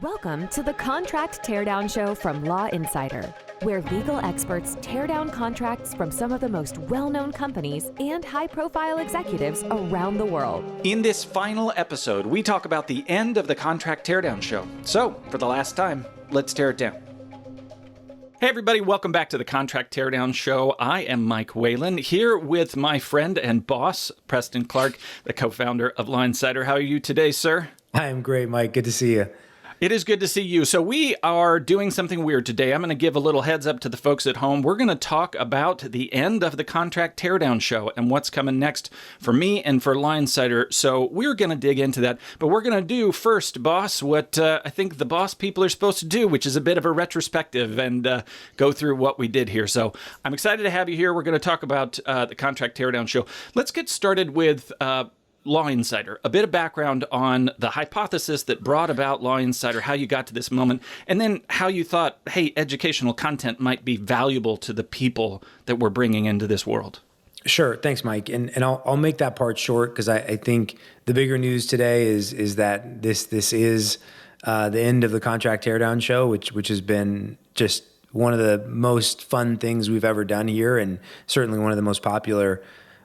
Welcome to the Contract Teardown Show from Law Insider, where legal experts tear down contracts from some of the most well-known companies and high-profile executives around the world. In this final episode, we talk about the end of the Contract Teardown Show. So, for the last time, let's tear it down. Hey everybody, welcome back to the Contract Teardown Show. I am Mike Whalen, here with my friend and boss, Preston Clark, the co-founder of Law Insider. How are you today, sir? I am great, Mike. Good to see you. It is good to see you. So we are doing something weird today. I'm going to give a little heads up to the folks at home. We're going to talk about the end of the Contract Teardown Show and what's coming next for me and for Law Insider. So we're going to dig into that. But we're going to do first, boss, what I think the boss people are supposed to do, which is a bit of a retrospective and go through what we did here. So I'm excited to have you here. We're going to talk about the Contract Teardown Show. Let's get started with Law Insider, a bit of background on the hypothesis that brought about Law Insider, how you got to this moment, and then how you thought, hey, educational content might be valuable to the people that we're bringing into this world. Sure. Thanks, Mike. And I'll make that part short because I think the bigger news today is that this is the end of the Contract Teardown Show, which has been just one of the most fun things we've ever done here and certainly one of the most popular.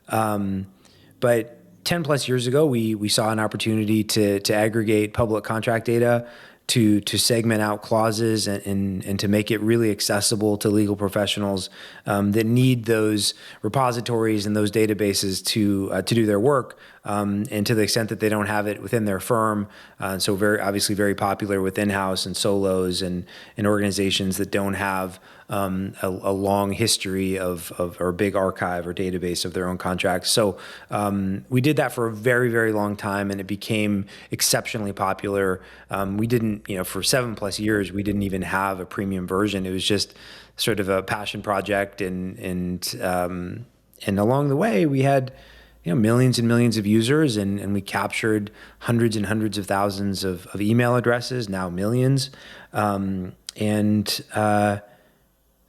But 10 plus years ago, we saw an opportunity to aggregate public contract data, to segment out clauses and to make it really accessible to legal professionals that need those repositories and those databases to do their work. And to the extent that they don't have it within their firm, so very popular with in-house and solos and organizations that don't have a long history of or a big archive or database of their own contracts. So we did that for a very, very long time, and it became exceptionally popular. We didn't, for 7+ years, we didn't even have a premium version. It was just sort of a passion project, and along the way we had millions and millions of users, and we captured hundreds and hundreds of thousands of email addresses, now millions. And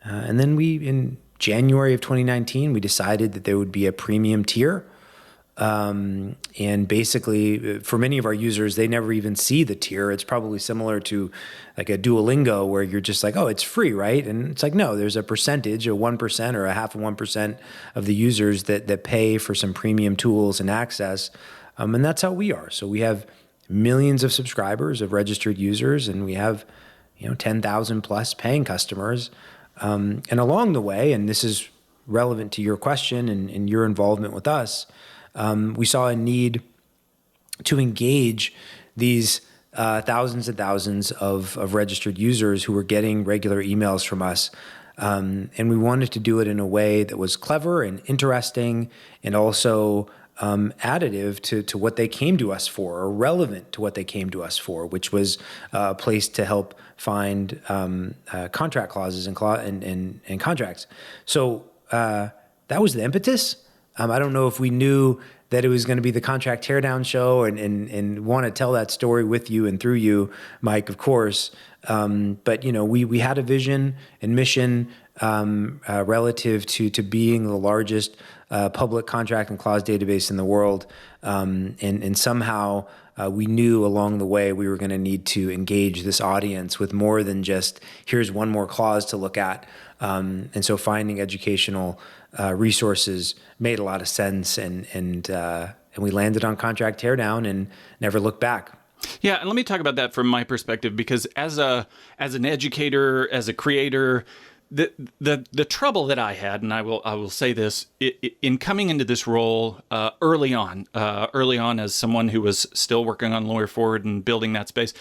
then in January of 2019, we decided that there would be a premium tier. And basically, for many of our users, they never even see the tier. It's probably similar to like a Duolingo where you're just like, oh, it's free, right? And it's like, no, there's a percentage, a 1% or a half of 1% of the users that pay for some premium tools and access. And that's how we are. So we have millions of subscribers of registered users, and we have 10,000 plus paying customers. And along the way, and this is relevant to your question and your involvement with us, we saw a need to engage these thousands and thousands of registered users who were getting regular emails from us. And we wanted to do it in a way that was clever and interesting and also additive to what they came to us for, or relevant to what they came to us for, which was a place to help find contract clauses and contracts. So that was the impetus. I don't know if we knew that it was going to be the Contract Teardown Show and want to tell that story with you and through you, Mike, of course. But, we had a vision and mission relative to being the largest public contract and clause database in the world. And somehow we knew along the way we were going to need to engage this audience with more than just here's one more clause to look at. And so finding educational resources made a lot of sense, and we landed on Contract Teardown and never looked back. Yeah, and let me talk about that from my perspective, because as an educator, as a creator, the trouble that I had, and I will say this, in coming into this role early on as someone who was still working on Lawyer Forward and building that space.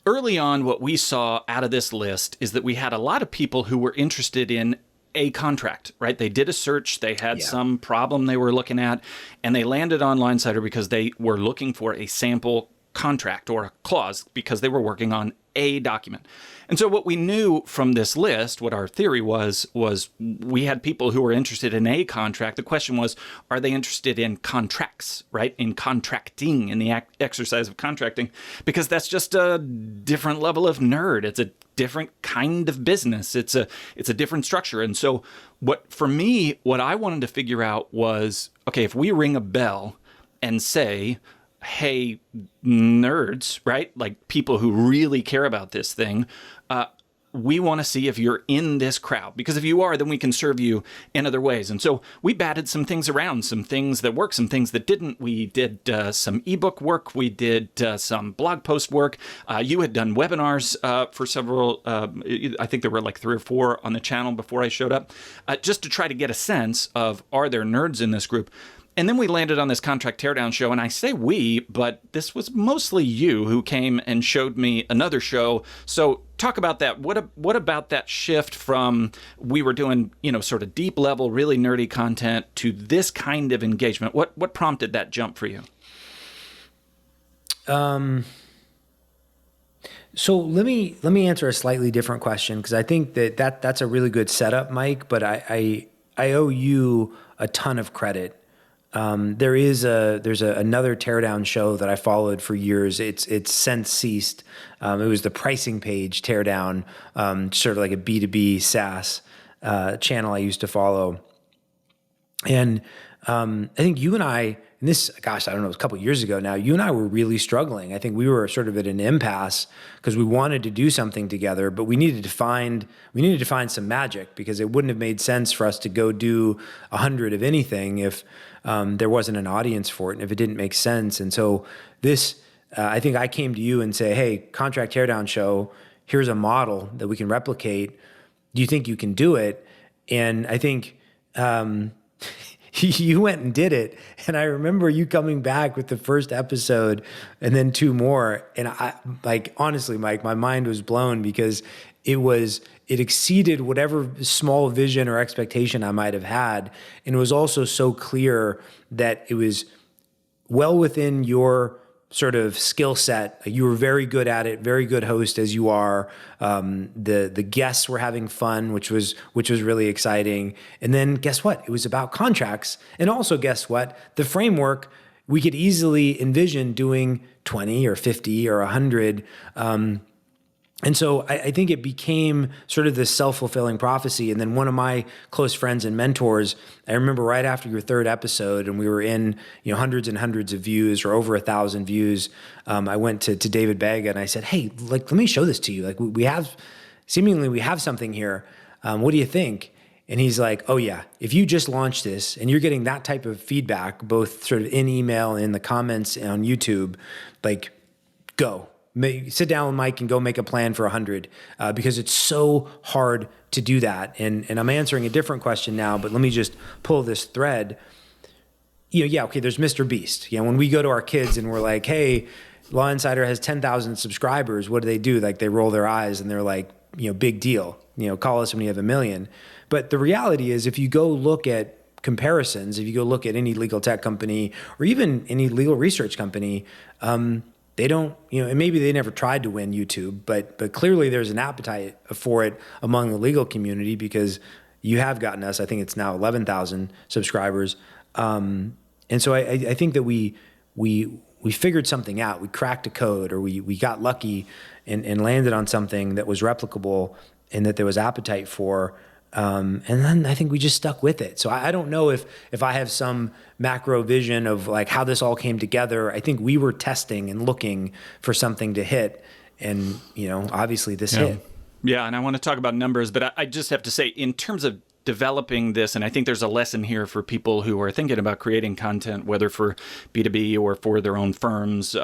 Early on, what we saw out of this list is that we had a lot of people who were interested in a contract, right? They did a search, they had some problem they were looking at, and they landed on Law Insider because they were looking for a sample contract or a clause because they were working on a document. And so what we knew from this list, what our theory was we had people who were interested in a contract. The question was, are they interested in contracts, right? In contracting, in the exercise of contracting, because that's just a different level of nerd. It's a different kind of business. It's a different structure. And so what I wanted to figure out was, okay, if we ring a bell and say, hey, nerds, right? Like people who really care about this thing, we want to see if you're in this crowd, because if you are, then we can serve you in other ways. And so we batted some things around, some things that worked, some things that didn't. We did some ebook work. We did some blog post work. You had done webinars for several, I think there were like 3 or 4 on the channel before I showed up, just to try to get a sense of, are there nerds in this group? And then we landed on this Contract Teardown show, and I say we, but this was mostly you who came and showed me another show. So talk about that. What about that shift from we were doing, sort of deep level, really nerdy content to this kind of engagement? What prompted that jump for you? So let me answer a slightly different question, because I think that's a really good setup, Mike. But I owe you a ton of credit. There's another teardown show that I followed for years. It's since ceased. It was the pricing page teardown, sort of like a B2B SaaS channel I used to follow. And I think you and I, and this, gosh, I don't know, it was a couple of years ago now, you and I were really struggling. I think we were sort of at an impasse because we wanted to do something together, but we needed to find some magic, because it wouldn't have made sense for us to go do 100 of anything if there wasn't an audience for it and if it didn't make sense. And so I think I came to you and say, hey, Contract Teardown Show, here's a model that we can replicate. Do you think you can do it? And I think you went and did it. And I remember you coming back with the first episode and then 2 more. And honestly, Mike, my mind was blown, because it exceeded whatever small vision or expectation I might have had. And it was also so clear that it was well within your sort of skill set. You were very good at it, very good host as you are. The guests were having fun, which was really exciting. And then guess what? It was about contracts. And also guess what? The framework, we could easily envision doing 20 or 50 or 100. And so I think it became sort of this self-fulfilling prophecy. And then one of my close friends and mentors, I remember right after your 3rd episode, and we were in hundreds and hundreds of views, or over 1,000 views, I went to David Baga and I said, hey, let me show this to you. We have something here. What do you think? And he's like, oh yeah, if you just launch this and you're getting that type of feedback, both sort of in email and in the comments on YouTube, go. Sit down with Mike and go make a plan for 100, because it's so hard to do that. And I'm answering a different question now, but let me just pull this thread. Okay, there's Mr. Beast. When we go to our kids and we're like, hey, Law Insider has 10,000 subscribers, what do? They roll their eyes and they're like, big deal. Call us when you have 1 million. But the reality is, if you go look at comparisons, if you go look at any legal tech company or even any legal research company, they don't, and maybe they never tried to win YouTube, but clearly there's an appetite for it among the legal community, because you have gotten us, I think it's now 11,000 subscribers. And so I think that we figured something out. We cracked a code, or we got lucky and landed on something that was replicable and that there was appetite for. And then I think we just stuck with it. So I don't know if I have some macro vision of how this all came together. I think we were testing and looking for something to hit, and obviously this hit. Yeah, and I want to talk about numbers, but I just have to say, in terms of developing this, and I think there's a lesson here for people who are thinking about creating content, whether for B2B or for their own firms.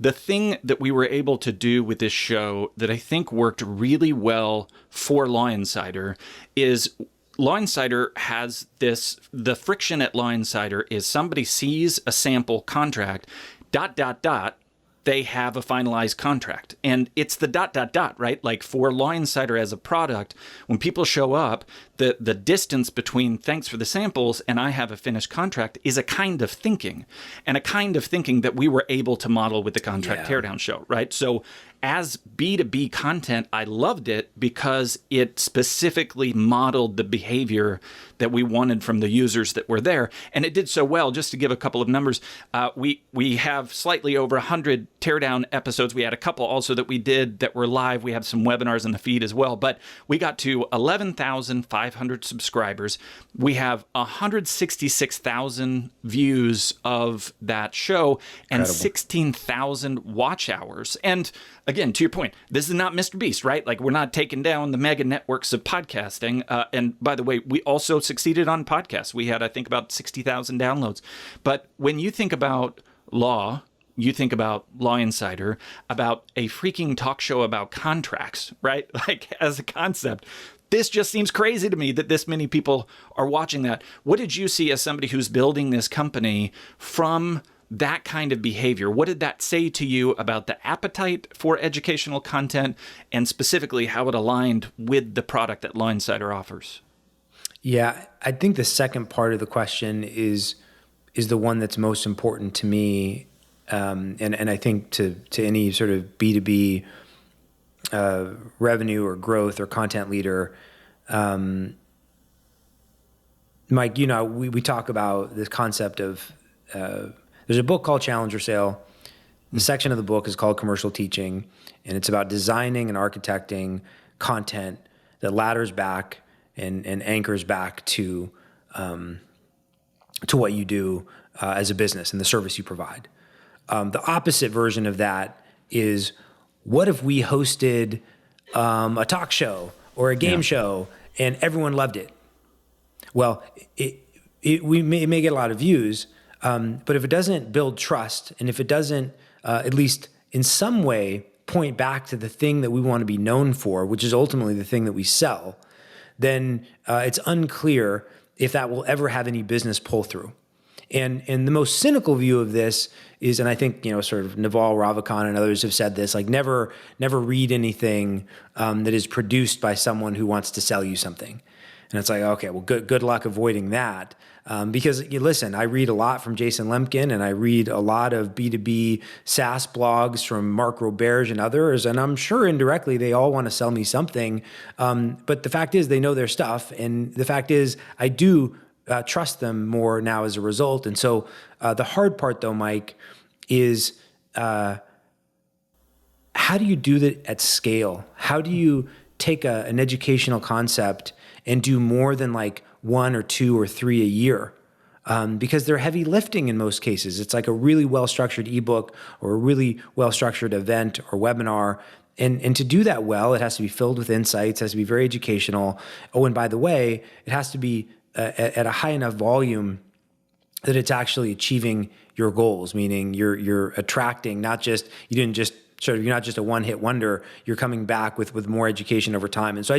The thing that we were able to do with this show that I think worked really well for Law Insider is Law Insider has the friction at Law Insider is somebody sees a sample contract, ... they have a finalized contract. And it's the ... right? For Law Insider as a product, when people show up, the distance between thanks for the samples and I have a finished contract is a kind of thinking, and a kind of thinking that we were able to model with the Contract Teardown Show, right? So as B2B content, I loved it because it specifically modeled the behavior that we wanted from the users that were there. And it did so well. Just to give a couple of numbers, we have slightly over 100 teardown episodes. We had a couple also that we did that were live. We have some webinars in the feed as well. But we got to 11,500 subscribers. We have 166,000 views of that show and 16,000 watch hours. And again, to your point, this is not Mr. Beast, right? Like, we're not taking down the mega networks of podcasting. And by the way, we also succeeded on podcasts. We had, I think, about 60,000 downloads. But when you think about law, you think about Law Insider, about a freaking talk show about contracts, right? Like, as a concept, this just seems crazy to me that this many people are watching that. What did you see as somebody who's building this company from that kind of behavior? What did that say to you about the appetite for educational content and specifically how it aligned with the product that Law Insider offers? Yeah, I think the second part of the question is the one that's most important to me, and I think to any sort of B2B revenue or growth or content leader. Mike, we talk about this concept of there's a book called Challenger Sale. The section of the book is called Commercial Teaching, and it's about designing and architecting content that ladders back and anchors back to what you do as a business and the service you provide. The opposite version of that is, what if we hosted a talk show or a game show and everyone loved it? Well, it may get a lot of views, but if it doesn't build trust, and if it doesn't at least in some way point back to the thing that we want to be known for, which is ultimately the thing that we sell, then it's unclear if that will ever have any business pull through. And the most cynical view of this is, and I think, sort of Naval Ravikant and others have said this, like, never read anything that is produced by someone who wants to sell you something. And it's like, okay, well, good luck avoiding that. Because listen, I read a lot from Jason Lemkin, and I read a lot of B2B SaaS blogs from Mark Roberge and others, and I'm sure indirectly they all want to sell me something. But the fact is, they know their stuff, and the fact is, I do trust them more now as a result. And so the hard part, though, Mike, is how do you do that at scale? How do you take an educational concept and do more than like 1 or 2 or 3 a year? Because they're heavy lifting in most cases. It's like a really well-structured ebook or a really well-structured event or webinar. And to do that well, it has to be filled with insights, it has to be very educational. Oh, and by the way, it has to be at a high enough volume that it's actually achieving your goals, meaning you're attracting you're not just a one-hit wonder, you're coming back with more education over time. And so I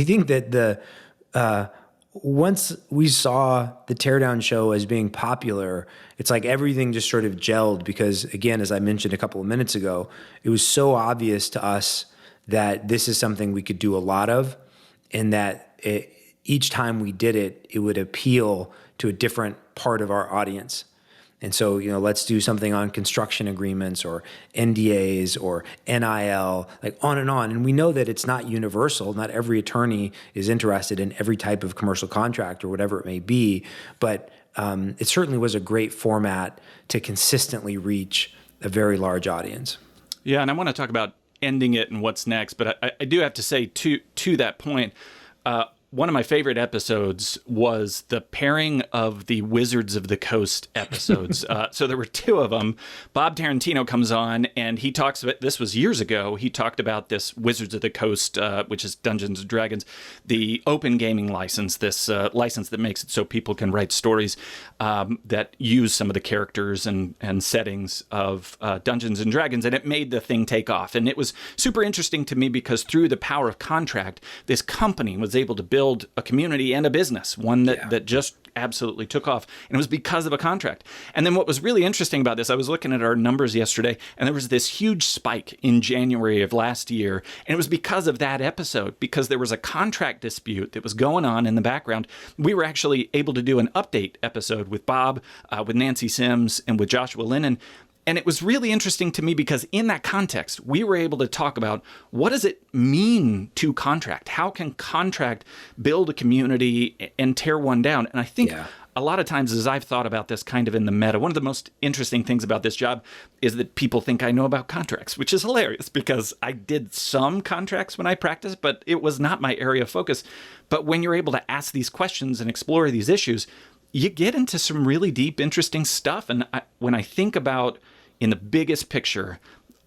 think that once we saw the Teardown Show as being popular, it's like everything just sort of gelled, because again, as I mentioned a couple of minutes ago, it was so obvious to us that this is something we could do a lot of, and that each time we did it, it would appeal to a different part of our audience. And so, let's do something on construction agreements or NDAs or NIL, like on and on. And we know that it's not universal. Not every attorney is interested in every type of commercial contract or whatever it may be. But it certainly was a great format to consistently reach a very large audience. Yeah, and I want to talk about ending it and what's next. But I do have to say, to that point, one of my favorite episodes was the pairing of the Wizards of the Coast episodes. So there were 2 of them. Bob Tarantino comes on, and he talks about, this was years ago, he talked about this Wizards of the Coast, which is Dungeons and Dragons, the open gaming license, this license that makes it so people can write stories that use some of the characters and settings of Dungeons and Dragons, and it made the thing take off. And it was super interesting to me because through the power of contract, this company was able to build a community and a business, one that just absolutely took off. And it was because of a contract. And then what was really interesting about this, I was looking at our numbers yesterday, and there was this huge spike in January of last year. And it was because of that episode, because there was a contract dispute that was going on in the background. We were actually able to do an update episode with Bob, with Nancy Sims, and with Joshua Lennon. And it was really interesting to me because in that context, we were able to talk about what does it mean to contract? How can contract build a community and tear one down? And I think a lot of times as I've thought about this kind of in the meta, one of the most interesting things about this job is that people think I know about contracts, which is hilarious because I did some contracts when I practiced, but it was not my area of focus. But when you're able to ask these questions and explore these issues, you get into some really deep, interesting stuff. And when I think about, in the biggest picture,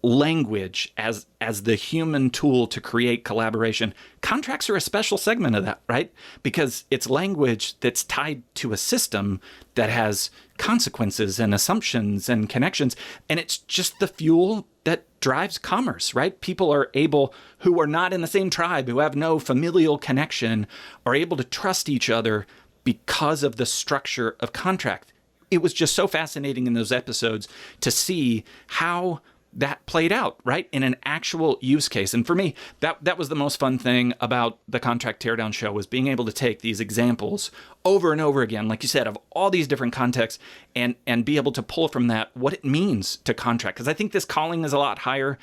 language as the human tool to create collaboration, contracts are a special segment of that, right? Because it's language that's tied to a system that has consequences and assumptions and connections. And it's just the fuel that drives commerce, right? People are able, who are not in the same tribe, who have no familial connection, are able to trust each other because of the structure of contract. It was just so fascinating in those episodes to see how that played out, right, in an actual use case. And for me, that was the most fun thing about the Contract Teardown Show, was being able to take these examples over and over again, like you said, of all these different contexts, and be able to pull from that what it means to contract. Because I think this calling is a lot higher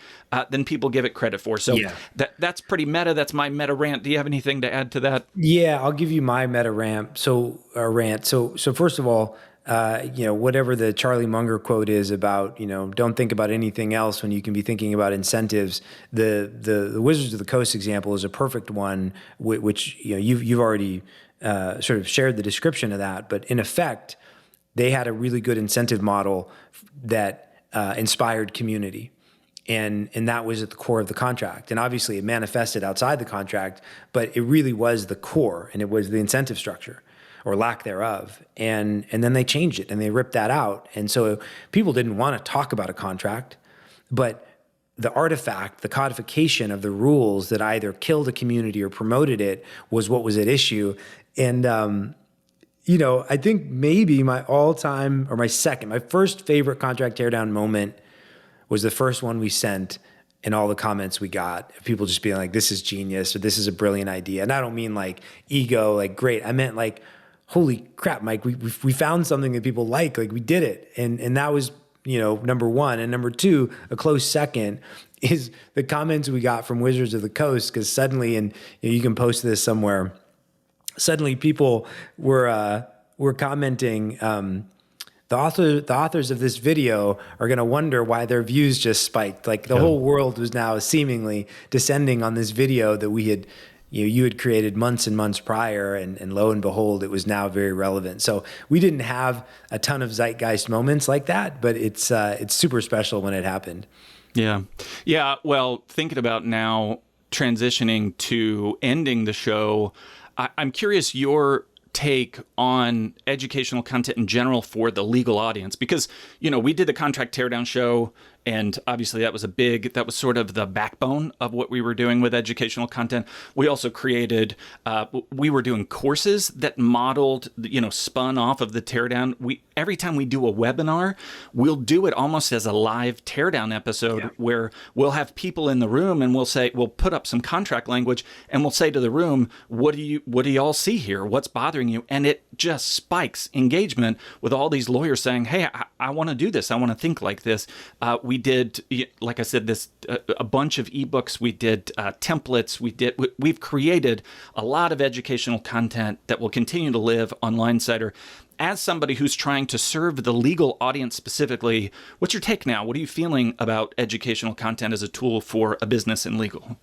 than people give it credit for. So that's pretty meta. That's my meta rant. Do you have anything to add to that? Yeah, I'll give you my meta rant. So first of all, whatever the Charlie Munger quote is about, don't think about anything else when you can be thinking about incentives. The Wizards of the Coast example is a perfect one, which you've already sort of shared the description of that. But in effect, they had a really good incentive model that inspired community. And that was at the core of the contract. And obviously it manifested outside the contract, but it really was the core, and it was the incentive structure, or lack thereof. And then they changed it and they ripped that out. And so people didn't want to talk about a contract, but the artifact, the codification of the rules that either killed a community or promoted it was what was at issue. And, I think maybe my first favorite contract teardown moment was the first one we sent, and all the comments we got, people just being like, this is genius, or this is a brilliant idea. And I don't mean like ego, like great. I meant like, holy crap, Mike, we found something that people like we did it. And that was, number one. And number two, a close second, is the comments we got from Wizards of the Coast, because suddenly, and you can post this somewhere, suddenly people were commenting, the authors of this video are going to wonder why their views just spiked. Like the whole world was now seemingly descending on this video that we had, you had created months and months prior, and lo and behold, it was now very relevant. So we didn't have a ton of zeitgeist moments like that, but it's super special when it happened. Yeah. Well, thinking about now transitioning to ending the show, I'm curious your take on educational content in general for the legal audience, because we did the Contract Teardown Show, and obviously that was sort of the backbone of what we were doing with educational content. We also created, we were doing courses that modeled, spun off of the teardown. Every time we do a webinar, we'll do it almost as a live teardown episode where we'll have people in the room and we'll put up some contract language and we'll say to the room, what do you all see here? What's bothering you? And it just spikes engagement with all these lawyers saying, hey, I want to do this. I want to think like this. We did, like I said, a bunch of ebooks. We did templates. We've created a lot of educational content that will continue to live on Linesider. As somebody who's trying to serve the legal audience specifically, what's your take now? What are you feeling about educational content as a tool for a business in legal?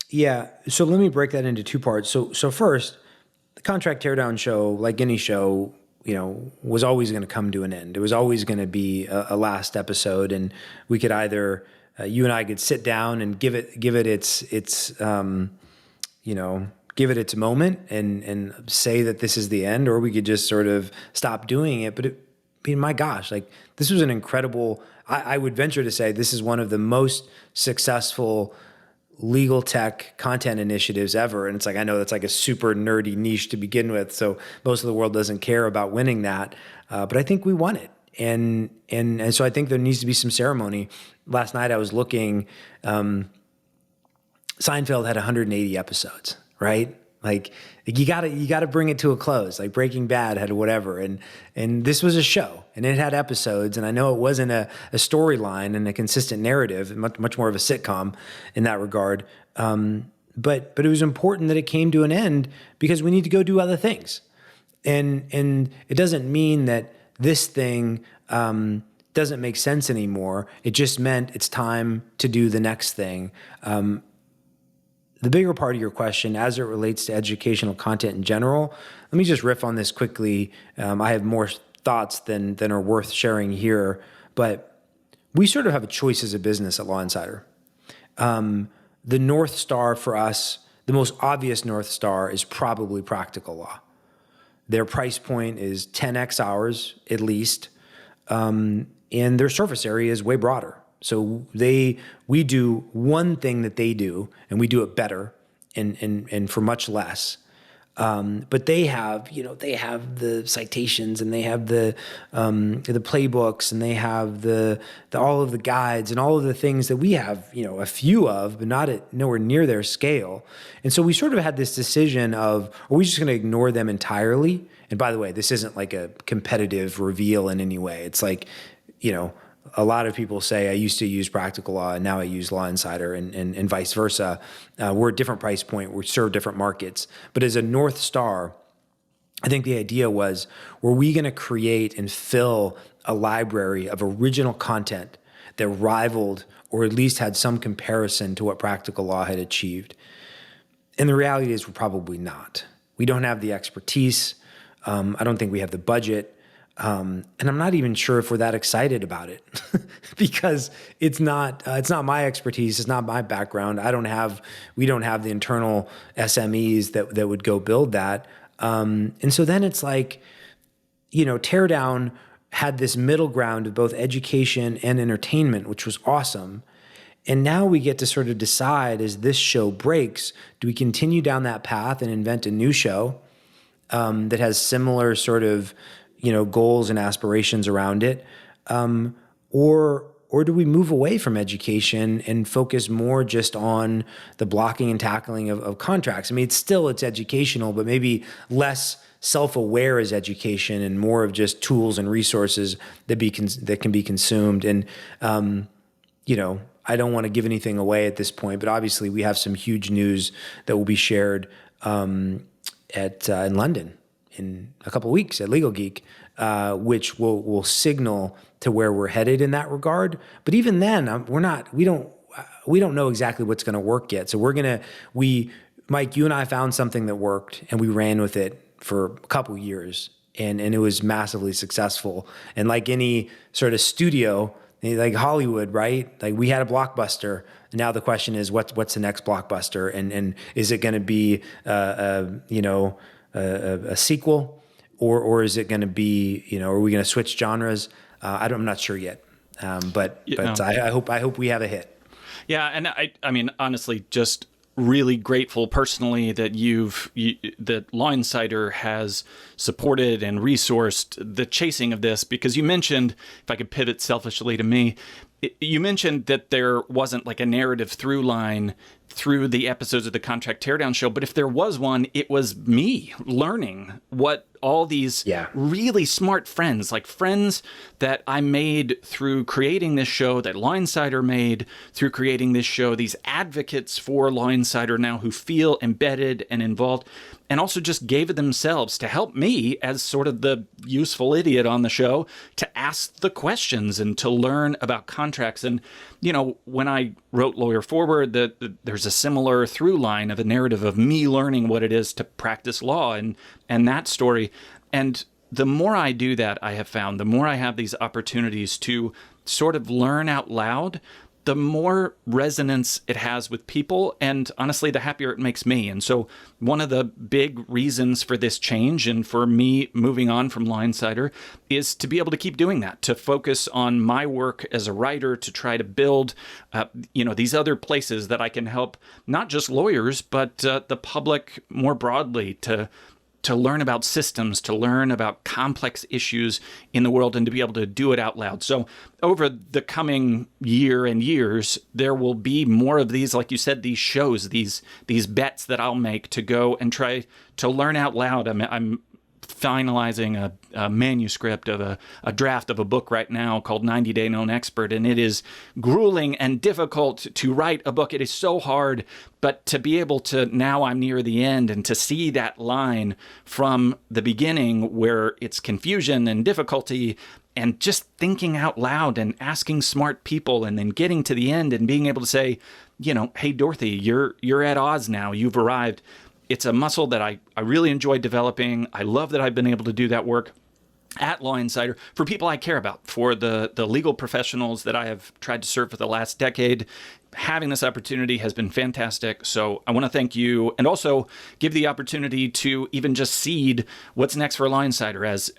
Yeah, so let me break that into two parts. So first, the Contract Teardown Show, like any show, was always going to come to an end. It was always going to be a last episode, and we could either, you and I could sit down and give it its moment and say that this is the end, or we could just sort of stop doing it. But my gosh, this was an incredible, I would venture to say this is one of the most successful legal tech content initiatives ever. And it's I know that's a super nerdy niche to begin with, so most of the world doesn't care about winning that. But I think we won it. And so I think there needs to be some ceremony. Last night I was looking, Seinfeld had 180 episodes, right? Like you gotta bring it to a close. Like Breaking Bad had whatever, and this was a show, and it had episodes, and I know it wasn't a storyline and a consistent narrative, much more of a sitcom in that regard. But it was important that it came to an end because we need to go do other things, and it doesn't mean that this thing doesn't make sense anymore. It just meant it's time to do the next thing. The bigger part of your question, as it relates to educational content in general, let me just riff on this quickly. I have more thoughts than are worth sharing here, but we sort of have a choice as a business at Law Insider. The North Star for us, the most obvious North Star, is probably Practical Law. Their price point is 10x ours, at least, and their surface area is way broader. So we do one thing that they do, and we do it better and for much less. But they have the citations, and they have the playbooks, and they have the all of the guides and all of the things that we have, a few of, but nowhere near their scale. And so we sort of had this decision of, are we just going to ignore them entirely? And by the way, this isn't like a competitive reveal in any way. It's like, a lot of people say I used to use Practical Law and now I use Law Insider, and vice versa. We're a different price point. We serve different markets. But as a North Star, I think the idea was, were we going to create and fill a library of original content that rivaled or at least had some comparison to what Practical Law had achieved? And the reality is we're probably not. We don't have the expertise. I don't think we have the budget. And I'm not even sure if we're that excited about it because it's not my expertise. It's not my background. We don't have the internal SMEs that would go build that. And so then it's like, Teardown had this middle ground of both education and entertainment, which was awesome. And now we get to sort of decide, as this show breaks, do we continue down that path and invent a new show that has similar sort of goals and aspirations around it, or do we move away from education and focus more just on the blocking and tackling of contracts? I mean, it's educational, but maybe less self-aware as education and more of just tools and resources that can be consumed. And I don't want to give anything away at this point, but obviously we have some huge news that will be shared in London in a couple of weeks at Legal Geek, which will signal to where we're headed in that regard. But even then, we don't know exactly what's going to work yet. So Mike, you and I found something that worked, and we ran with it for a couple years, and it was massively successful. And like any sort of studio, like Hollywood, right? Like we had a blockbuster. Now the question is, what's the next blockbuster, and is it going to be a sequel, or is it going to be, are we going to switch genres? I'm not sure yet. But I hope we have a hit. Yeah. And I mean, honestly, just really grateful personally that that Law Insider has supported and resourced the chasing of this, because you mentioned, if I could pivot selfishly to me, you mentioned that there wasn't like a narrative through line through the episodes of the Contract Teardown Show, but if there was one, it was me learning what all these really smart friends, like friends that I made through creating this show, that Law Insider made through creating this show, these advocates for Law Insider now who feel embedded and involved, and also just gave it themselves to help me as sort of the useful idiot on the show to ask the questions and to learn about contracts. And, when I wrote Lawyer Forward, there's a similar through line of a narrative of me learning what it is to practice law and that story. And the more I do that, I have found, the more I have these opportunities to sort of learn out loud, the more resonance it has with people, and honestly, the happier it makes me. And so one of the big reasons for this change and for me moving on from Law Insider is to be able to keep doing that, to focus on my work as a writer, to try to build, these other places that I can help not just lawyers, but the public more broadly to to learn about systems, to learn about complex issues in the world, and to be able to do it out loud. So over the coming year and years, there will be more of these, like you said, these shows, these bets that I'll make to go and try to learn out loud. I'm finalizing a manuscript of a draft of a book right now called 90 Day Known Expert, and it is grueling and difficult to write a book. It is so hard, but to be able to, now I'm near the end, and to see that line from the beginning where it's confusion and difficulty and just thinking out loud and asking smart people, and then getting to the end and being able to say, hey, Dorothy, you're at Oz now. You've arrived. It's a muscle that I really enjoy developing. I love that I've been able to do that work at Law Insider for people I care about, for the legal professionals that I have tried to serve for the last decade. Having this opportunity has been fantastic. So I want to thank you, and also give the opportunity to even just seed what's next for Law Insider as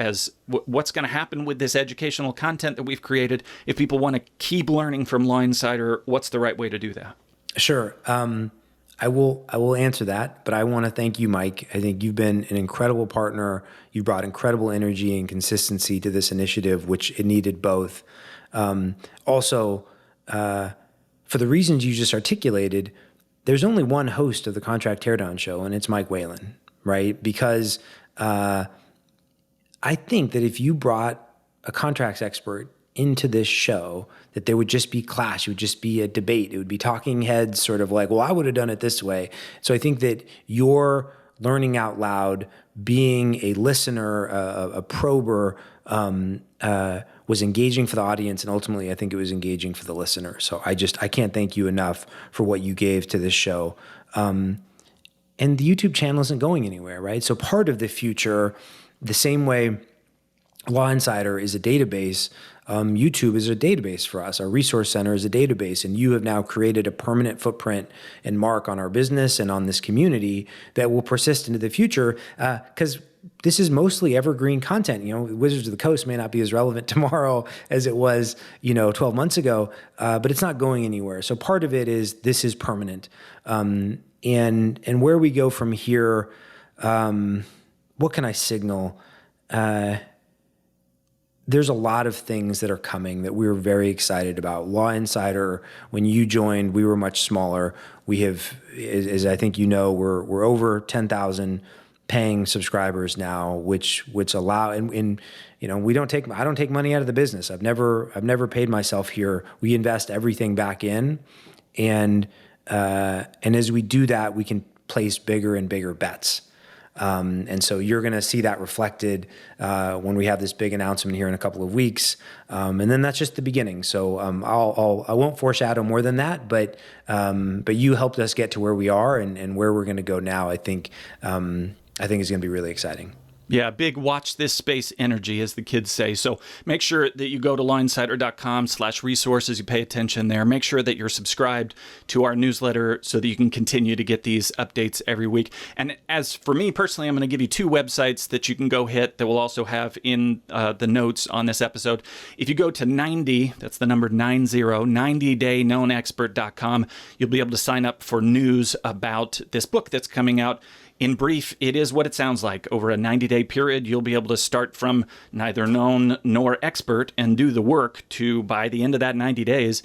what's going to happen with this educational content that we've created. If people want to keep learning from Law Insider, what's the right way to do that? Sure. I will answer that, but I want to thank you, Mike. I think you've been an incredible partner. You brought incredible energy and consistency to this initiative, which it needed both. Also, for the reasons you just articulated, there's only one host of the Contract Teardown Show, and it's Mike Whalen, right? Because I think that if you brought a contracts expert into this show, that there would just be clash. It would just be a debate. It would be talking heads, sort of like, well, I would have done it this way. So I think that your learning out loud, being a listener, a prober, was engaging for the audience, and ultimately I think it was engaging for the listener. So I can't thank you enough for what you gave to this show. And the YouTube channel isn't going anywhere, right? So part of the future, the same way Law Insider is a database, YouTube is a database for us. Our resource center is a database, and you have now created a permanent footprint and mark on our business and on this community that will persist into the future, because this is mostly evergreen content. Wizards of the Coast may not be as relevant tomorrow as it was, 12 months ago, but it's not going anywhere. So part of it is this is permanent. And where we go from here, what can I signal? There's a lot of things that are coming that we're very excited about. Law Insider, when you joined, we were much smaller. We have, as I think we're over 10,000 paying subscribers now, which allow, and I don't take money out of the business. I've never paid myself here. We invest everything back in, and as we do that, we can place bigger and bigger bets. And so you're going to see that reflected when we have this big announcement here in a couple of weeks, and then that's just the beginning. So I won't foreshadow more than that, but you helped us get to where we are and where we're going to go now. I think is going to be really exciting. Yeah, big watch this space energy, as the kids say. So make sure that you go to lawinsider.com/resources. You pay attention there. Make sure that you're subscribed to our newsletter so that you can continue to get these updates every week. And as for me personally, I'm going to give you 2 websites that you can go hit that we'll also have in the notes on this episode. If you go to 90, that's the number 90, 90dayknownexpert.com, you'll be able to sign up for news about this book that's coming out. In brief, it is what it sounds like. Over a 90-day period, you'll be able to start from neither known nor expert and do the work to, by the end of that 90 days,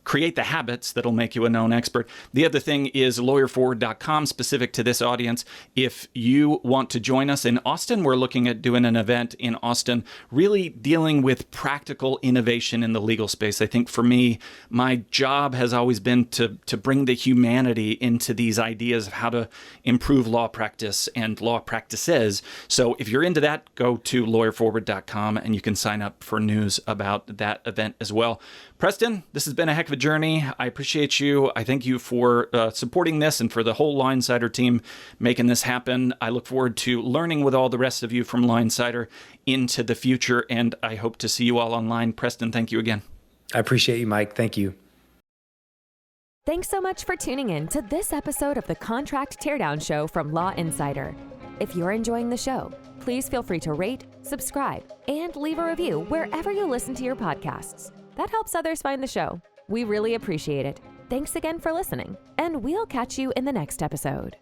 create the habits that'll make you a known expert. The other thing is lawyerforward.com, specific to this audience. If you want to join us in Austin, we're looking at doing an event in Austin, really dealing with practical innovation in the legal space. I think for me, my job has always been to bring the humanity into these ideas of how to improve law practice and law practices. So if you're into that, go to lawyerforward.com and you can sign up for news about that event as well. Preston, this has been a heck of a journey. I appreciate you. I thank you for supporting this and for the whole Law Insider team making this happen. I look forward to learning with all the rest of you from Law Insider into the future, and I hope to see you all online. Preston, thank you again. I appreciate you, Mike. Thank you. Thanks so much for tuning in to this episode of the Contract Teardown Show from Law Insider. If you're enjoying the show, please feel free to rate, subscribe, and leave a review wherever you listen to your podcasts. That helps others find the show. We really appreciate it. Thanks again for listening, and we'll catch you in the next episode.